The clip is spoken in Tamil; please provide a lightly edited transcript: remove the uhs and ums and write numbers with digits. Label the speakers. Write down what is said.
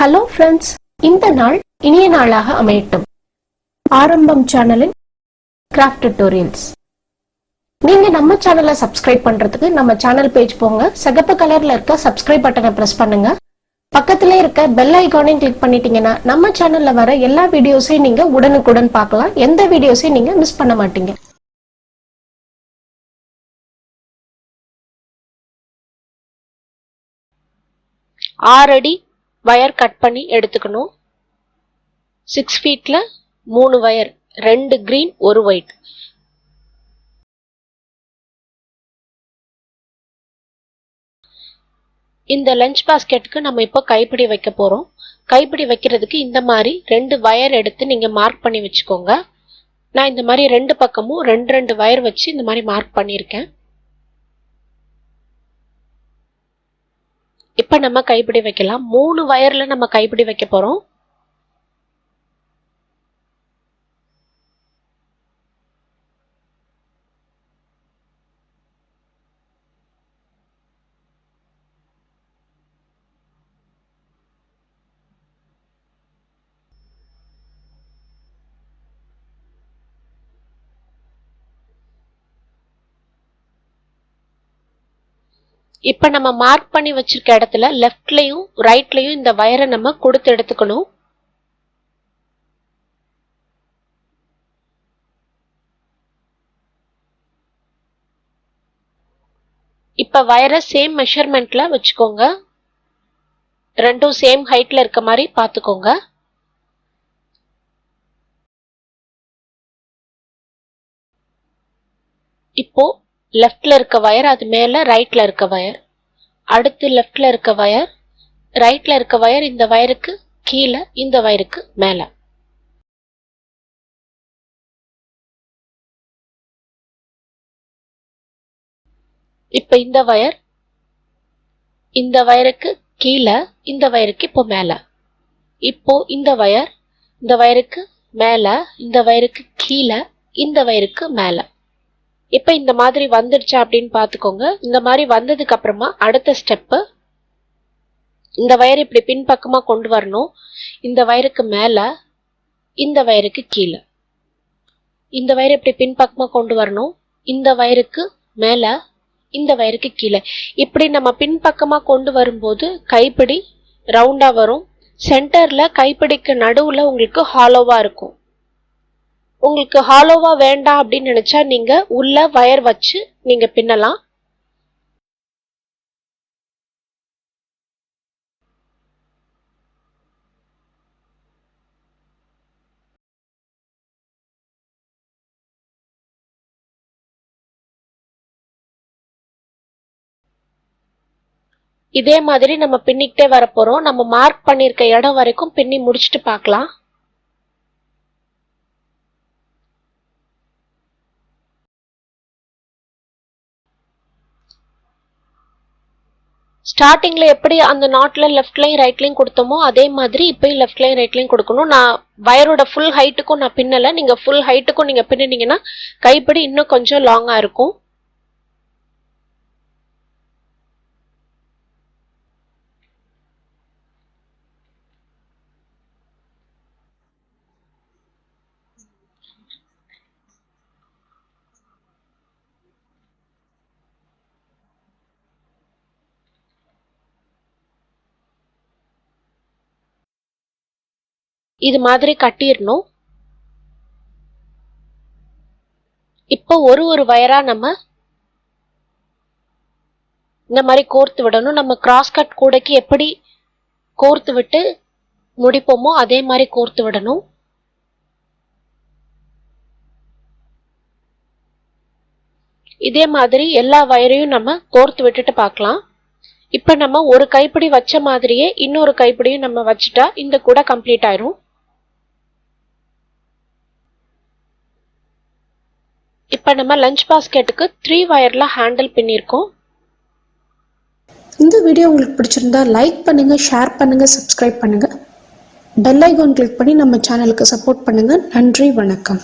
Speaker 1: ஹலோ ஃப்ரெண்ட்ஸ், இந்த நாள் இனிய நாளாக அமையட்டும். ஆரம்பம் சேனலின் கிராஃப்ட் டியூட்டோரியல்ஸ். நீங்க நம்ம சேனலை சப்ஸ்கிரைப் பண்றதுக்கு நம்ம சேனல் பேஜ் போங்க. சிகப்பு கலர்ல இருக்க சப்ஸ்கிரைப் பட்டனை பிரஸ் பண்ணுங்க. பக்கத்திலே இருக்க பெல் ஐகானையும் கிளிக் பண்ணிட்டீங்கன்னா நம்ம சேனல்ல வர எல்லா வீடியோஸையும் நீங்க உடனுக்குடன் பார்க்கலாம். எந்த வீடியோஸையும் நீங்க மிஸ் பண்ண மாட்டீங்க. ஆறடி வயர் கட் பண்ணி எடுத்துக்கணும். 6 ஃபீட்ல 3 வயர், 2 கிரீன் 1 ஒயிட். இந்த லஞ்ச் பாஸ்கெட்டுக்கு நம்ம இப்போ கைப்பிடி வைக்க போறோம். கைப்பிடி வைக்கிறதுக்கு இந்த மாதிரி 2 வயர் எடுத்து நீங்க மார்க் பண்ணி வச்சுக்கோங்க. நான் இந்த மாதிரி 2 பக்கமும் 2 வயர் வச்சு இந்த மாதிரி மார்க் பண்ணியிருக்கேன். இப்ப நம்ம கைப்பிடி வைக்கலாம். 3 வயர்ல நம்ம கைப்பிடி வைக்க போறோம். இப்ப நம்ம மார்க் பண்ணி வச்சிருக்க இடத்துல லெஃப்ட்லயும் ரைட்லயும் இந்த வயரை நம்ம கொடுத்து எடுத்துக்கணும். இப்ப வயரை சேம் மெஷர்மெண்ட்ல வச்சுக்கோங்க. ரெண்டும் சேம் ஹைட்ல இருக்க மாதிரி பாத்துக்கோங்க. இப்போ லெஃப்ட்ல இருக்க வயர் அது மேல ரைட்ல இருக்க வயர், அடுத்து லெஃப்ட்ல இருக்க வயர், ரைட்ல இருக்க வயர் இந்த வயருக்கு கீழே, இந்த வயருக்கு மேல. இப்ப இந்த வயர் இந்த வயருக்கு கீழே, இந்த வயருக்கு இப்போ மேல. இப்போ இந்த வயருக்கு மேல, இந்த வயருக்கு கீழே, இந்த வயருக்கு மேல. இப்ப இந்த மாதிரி வந்துடுச்சா அப்படின்னு பாத்துக்கோங்க. இந்த மாதிரி வந்ததுக்கு அப்புறமா அடுத்த ஸ்டெப், இந்த வயர் இப்படி பின்பக்கமா கொண்டு வரணும். இந்த வயருக்கு மேல, இந்த வயருக்கு கீழே. இந்த வயர் இப்படி பின்பக்கமா கொண்டு வரணும். இந்த வயருக்கு மேல, இந்த வயருக்கு கீழே. இப்படி நம்ம பின்பக்கமா கொண்டு வரும்போது கைப்பிடி ரவுண்டா வரும். சென்டர்ல கைப்பிடிக்கு நடுவுல உங்களுக்கு ஹாலோவா இருக்கும். உங்களுக்கு ஹாலோவா வேண்டாம் அப்படின்னு நினைச்சா நீங்க உள்ள வயர் வச்சு நீங்க பின்னலாம். இதே மாதிரி நம்ம பின்னிக்கிட்டே வர போறோம். நம்ம மார்க் பண்ணிருக்க இடம் வரைக்கும் பின்னி முடிச்சுட்டு பார்க்கலாம். ஸ்டார்டிங்ல எப்படி அந்த நாட்ல லெஃப்ட்லயும் ரைட்லயும் கொடுத்தோமோ அதே மாதிரி இப்பயும் லெஃப்ட்லயும் ரைட்லயும் கொடுக்கணும். நான் வயரோட ஃபுல் ஹைட்டுக்கும் நான் பின்னல. நீங்க ஃபுல் ஹைட்டுக்கும் நீங்க பின்னினீங்கன்னா கைப்பிடி இன்னும் கொஞ்சம் லாங்கா இருக்கும். இது மாதிரி கட்டிடணும். இப்போ ஒரு வயரா நம்ம இந்த மாதிரி கோர்த்து விடணும். நம்ம கிராஸ் கட் கூடைக்கு எப்படி கோர்த்து விட்டு முடிப்போமோ அதே மாதிரி கோர்த்து விடணும். இதே மாதிரி எல்லா வயரையும் நம்ம கோர்த்து விட்டுட்டு பார்க்கலாம். இப்ப நம்ம ஒரு கைப்பிடி வச்ச மாதிரியே இன்னொரு கைப்பிடியும் நம்ம வச்சுட்டா இந்த கூடை கம்ப்ளீட் ஆயிரும். இப்ப நம்ம லஞ்ச் பாஸ்கெட்டுக்கு 3 வயர்ல ஹேண்டில் பின்னிருக்கோம்.
Speaker 2: இந்த வீடியோ உங்களுக்கு பிடிச்சிருந்தா லைக் பண்ணுங்க, ஷேர் பண்ணுங்க, சப்ஸ்கிரைப் பண்ணுங்க, பெல் ஐகான் கிளிக் பண்ணி நம்ம சேனலுக்கு சப்போர்ட் பண்ணுங்க. நன்றி, வணக்கம்.